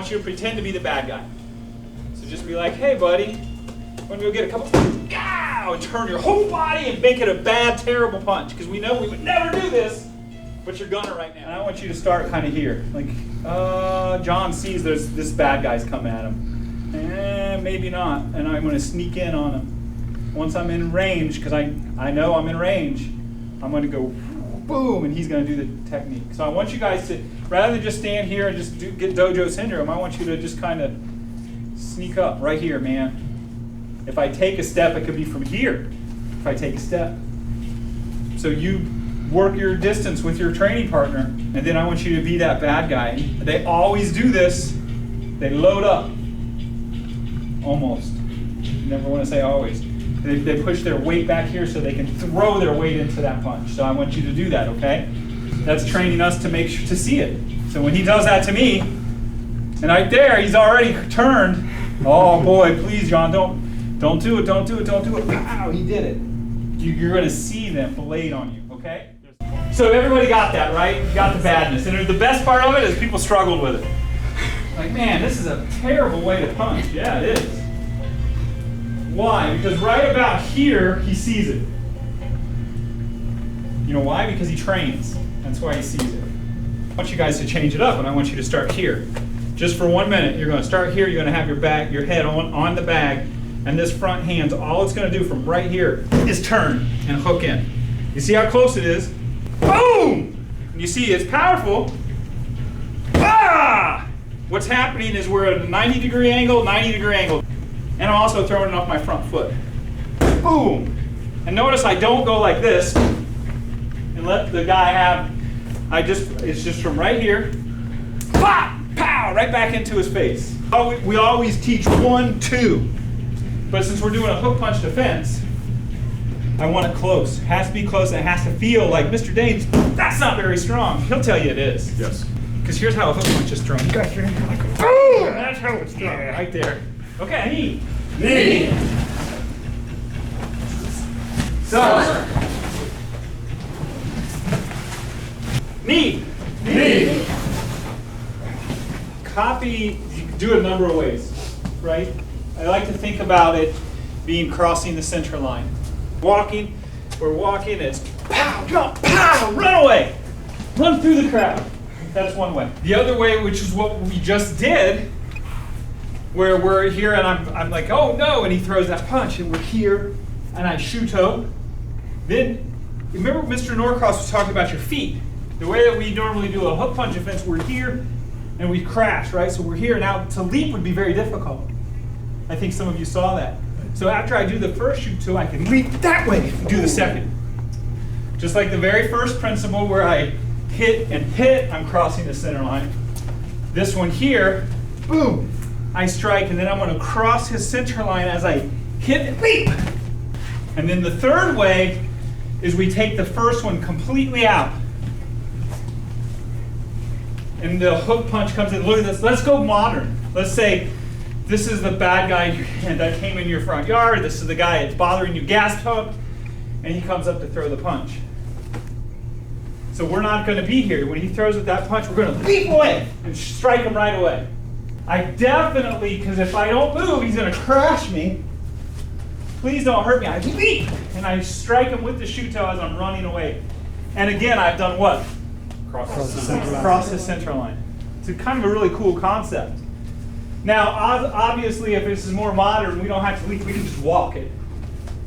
want you to pretend to be the bad guy. So just be like, hey buddy, want to go get a couple, and turn your whole body and make it a bad, terrible punch. Because we know we would never do this, but you're gonna right now. And I want you to start kind of here. Like, John sees this bad guy's coming at him. Maybe not. And I'm gonna sneak in on him. Once I'm in range, because I know I'm in range, I'm gonna go boom, and he's gonna do the technique. So I want you guys to, rather than just stand here and just get Dojo syndrome, I want you to just kind of sneak up right here, man. If I take a step, it could be from here. If I take a step. So you work your distance with your training partner, and then I want you to be that bad guy. They always do this. They load up. Almost. You never want to say always. They push their weight back here so they can throw their weight into that punch. So I want you to do that, okay? That's training us to make sure to see it. So when he does that to me, and right there, he's already turned. Oh boy, please, John, don't do it, don't do it, don't do it. Pow, he did it. You're going to see them blade on you, okay? So everybody got that, right? You got the badness. And the best part of it is people struggled with it. Like, man, this is a terrible way to punch. Yeah, it is. Why? Because right about here, he sees it. You know why? Because he trains. That's why he sees it. I want you guys to change it up, and I want you to start here. Just for 1 minute, you're going to start here. You're going to have your head on the bag, and this front hand's all it's going to do from right here is turn and hook in. You see how close it is? Boom! And you see it's powerful. Ah! What's happening is we're at a 90-degree angle, 90-degree angle. And I'm also throwing it off my front foot. Boom! And notice I don't go like this and let the guy have, it's just from right here, pop, pow, right back into his face. We always teach 1, 2. But since we're doing a hook punch defense, I want it close. It has to be close. It has to feel like, Mr. Danes, that's not very strong. He'll tell you it is. Yes. Because here's how a hook punch is thrown. You got your hand like, boom! That's how it's thrown. Yeah. Right there. Okay, knee. Knee. So. Knee. Knee. Kappi, you can do it a number of ways, right? I like to think about it being crossing the center line. Walking, we're walking, it's pow, jump, pow, run away. Run through the crowd. That's one way. The other way, which is what we just did, where we're here and I'm like, oh no, and he throws that punch, and we're here, and I shuto. Then, remember Mr. Norcross was talking about your feet. The way that we normally do a hook punch defense, we're here, and we crash, right? So we're here. Now, to leap would be very difficult. I think some of you saw that. So after I do the first shuto, I can leap that way and do the second. Just like the very first principle where I hit and hit, I'm crossing the center line. This one here, boom, I strike, and then I'm going to cross his center line as I hit and leap. And then the third way is we take the first one completely out. And the hook punch comes in. Look at this. Let's go modern. Let's say this is the bad guy that came in your front yard. This is the guy that's bothering you, gas pump, and he comes up to throw the punch. So we're not going to be here. When he throws with that punch, we're going to leap away and strike him right away. I definitely, because if I don't move, he's going to crash me. Please don't hurt me. I leap, and I strike him with the shuto as I'm running away. And again, I've done what? Cross the center line. It's a kind of a really cool concept. Now, obviously, if this is more modern, we don't have to leap. We can just walk it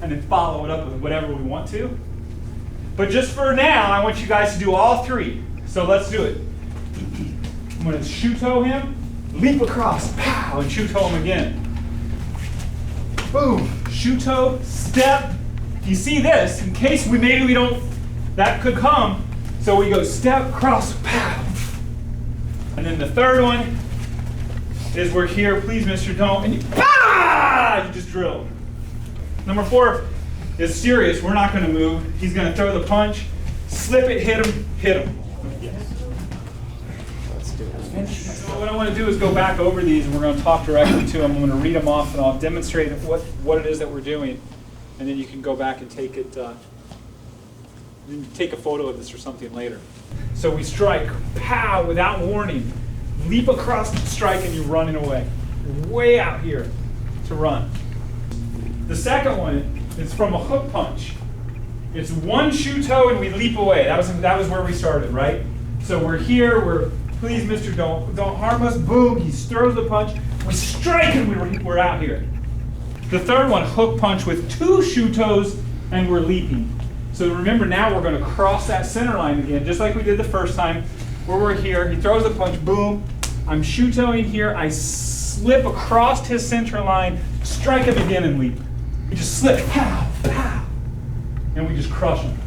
and then follow it up with whatever we want to. But just for now, I want you guys to do all three. So let's do it. I'm going to shuto him, leap across, pow, and shuto him again. Boom, shuto, step. You see this, in case maybe we don't, that could come. So we go step, cross, pow. And then the third one is we're here, please, Mr. Don't, and you just drill. Number 4 is serious. We're not going to move. He's going to throw the punch, slip it, hit him, hit him. Yes. Let's do it. So what I want to do is go back over these, and we're going to talk directly to them. I'm going to read them off, and I'll demonstrate what it is that we're doing, and then you can go back and take it. Take a photo of this or something later. So we strike, pow, without warning. leap across the strike and you're running away. You're way out here to run. The second one is from a hook punch. It's one shuto and we leap away. That was where we started, right? So we're here, we're, please mister, don't harm us. Boom, he throws the punch. We strike and we're out here. The third one, hook punch with two shutos and we're leaping. So remember, now we're going to cross that center line again, just like we did the first time, where we're here. He throws the punch, boom. I'm shutoing here. I slip across his center line, strike him again and leap. We just slip, pow, pow, and we just crush him.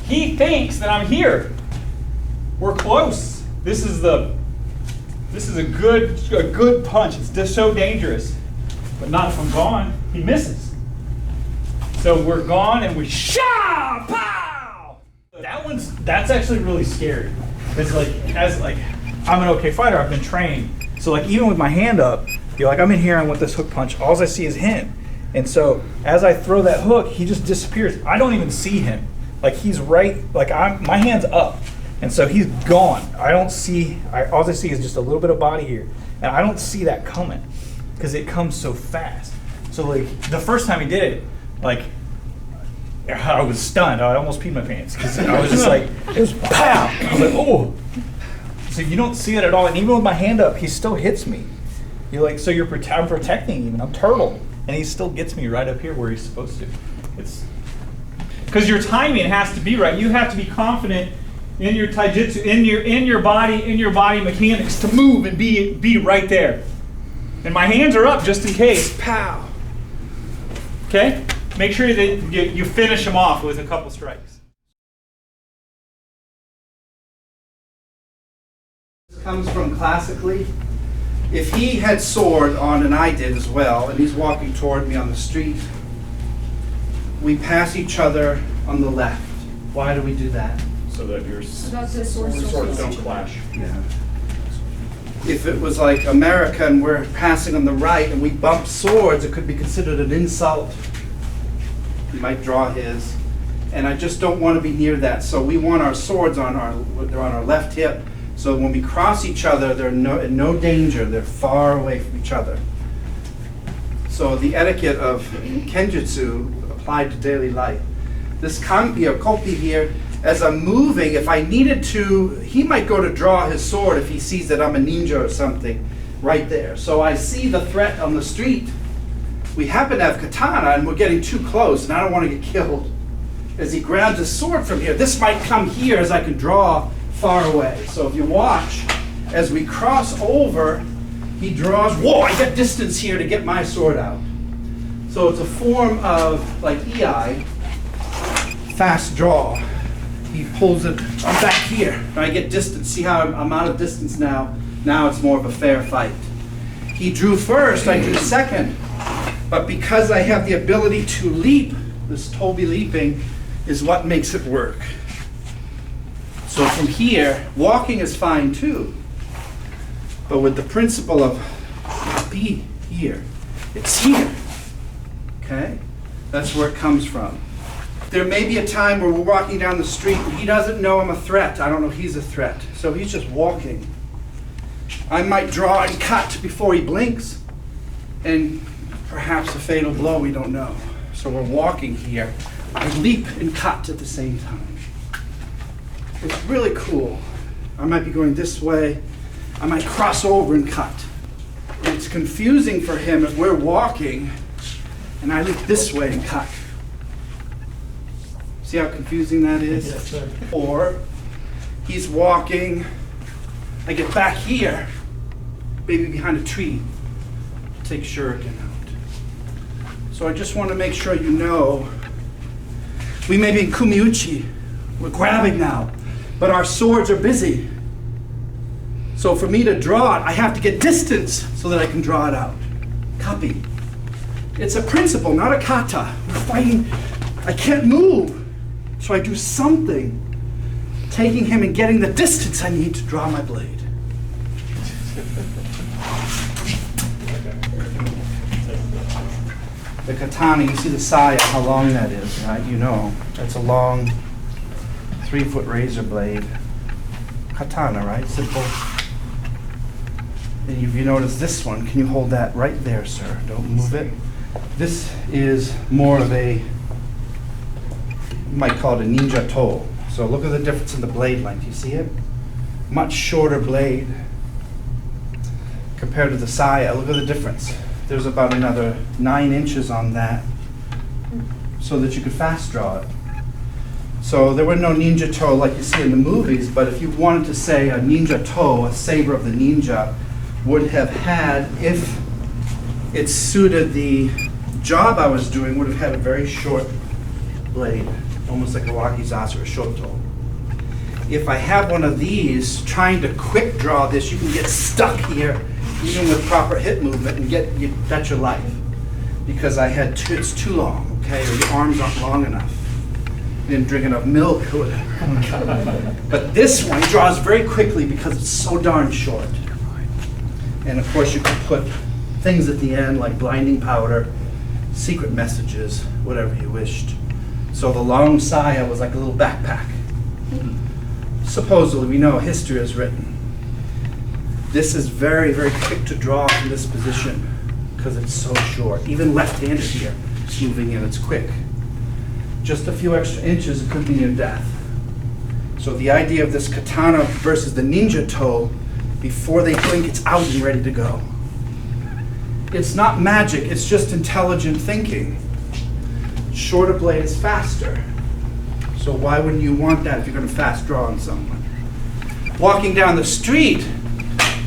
He thinks that I'm here. We're close. This is a good punch. It's just so dangerous. But not if I'm gone. He misses. So we're gone and we sha pow. That's actually really scary. It's like I'm an okay fighter. I've been trained. So like even with my hand up, you're like I'm in here and with this hook punch, all I see is him. And so as I throw that hook, he just disappears. I don't even see him. Like he's right. Like my hand's up. And so he's gone. All I see is just a little bit of body here. And I don't see that coming because it comes so fast. So like the first time he did it, like I was stunned. I almost peed my pants because I was just like, it was pow. I was like, oh. So you don't see it at all. And even with my hand up, he still hits me. You're like, so I'm protecting him. I'm turtle. And he still gets me right up here where he's supposed to. It's because your timing has to be right. You have to be confident in your taijutsu, in your body mechanics to move and be right there. And my hands are up just in case. Pow. Okay? Make sure that you finish them off with a couple strikes. This comes from classically. If he had sword on, and I did as well, and he's walking toward me on the street, we pass each other on the left. Why do we do that? So that your swords don't clash. Yeah. If it was like America and we're passing on the right and we bump swords, it could be considered an insult. He might draw his. And I just don't want to be near that. So we want our swords they're on our left hip. So when we cross each other, they're in no danger. They're far away from each other. So the etiquette of Kenjutsu applied to daily life. This Konpi or Koppi here, as I'm moving, if I needed to, he might go to draw his sword if he sees that I'm a ninja or something right there. So I see the threat on the street. We happen to have katana and we're getting too close and I don't want to get killed. As he grabs his sword from here, this might come here as I can draw far away. So if you watch, as we cross over, he draws, whoa, I get distance here to get my sword out. So it's a form of, like EI, fast draw. He pulls it, I'm back here, and I get distance. See how I'm out of distance now? Now it's more of a fair fight. He drew first, I drew second. But because I have the ability to leap, this Toby leaping is what makes it work. So from here, walking is fine too. But with the principle of be here, it's here. Okay? That's where it comes from. There may be a time where we're walking down the street and he doesn't know I'm a threat. I don't know he's a threat. So he's just walking. I might draw and cut before he blinks. And perhaps a fatal blow, we don't know. So we're walking here. I leap and cut at the same time. It's really cool. I might be going this way. I might cross over and cut. It's confusing for him if we're walking and I leap this way and cut. See how confusing that is? Yes, sir. Or he's walking, I get back here, maybe behind a tree, take shuriken out. So I just want to make sure you know, we may be in kumiuchi, we're grabbing now, but our swords are busy. So for me to draw it, I have to get distance so that I can draw it out. Kappi. It's a principle, not a kata. We're fighting, I can't move. So I do something, taking him and getting the distance I need to draw my blade. The katana, you see the saya, how long that is, right? You know, that's a long 3-foot razor blade. Katana, right? Simple. And if you notice this one, can you hold that right there, sir? Don't move it. This is more of a, you might call it a ninja toe. So look at the difference in the blade length. You see it? Much shorter blade compared to the saya. Look at the difference. There's about another 9 inches on that so that you could fast draw it. So there were no ninja toe like you see in the movies, but if you wanted to say a ninja toe, a saber of the ninja, would have had, if it suited the job I was doing, would have had a very short blade, almost like a wakizashi or a shoto. If I have one of these, trying to quick draw this, you can get stuck here, even with proper hip movement, and that's your life. Because it's too long, okay, or your arms aren't long enough. You didn't drink enough milk or whatever. But this one draws very quickly because it's so darn short. And of course you could put things at the end like blinding powder, secret messages, whatever you wished. So the long saya was like a little backpack. Supposedly, we know history is written. This is very, very quick to draw from this position because it's so short. Even left-handed here, moving in, it's quick. Just a few extra inches, it could be near death. So the idea of this katana versus the ninja toe, before they blink, it's out and ready to go. It's not magic, it's just intelligent thinking. Shorter blade is faster. So why wouldn't you want that if you're going to fast draw on someone? Walking down the street,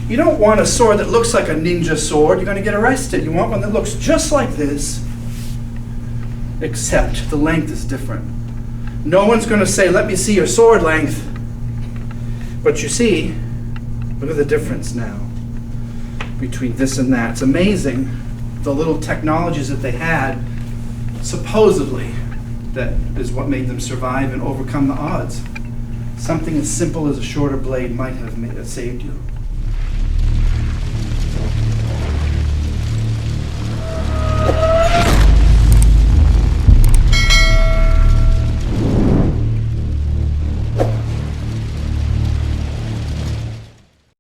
you don't want a sword that looks like a ninja sword. You're going to get arrested. You want one that looks just like this, except the length is different. No one's going to say, let me see your sword length. But you see, look at the difference now between this and that. It's amazing the little technologies that they had, supposedly, that is what made them survive and overcome the odds. Something as simple as a shorter blade might have saved you.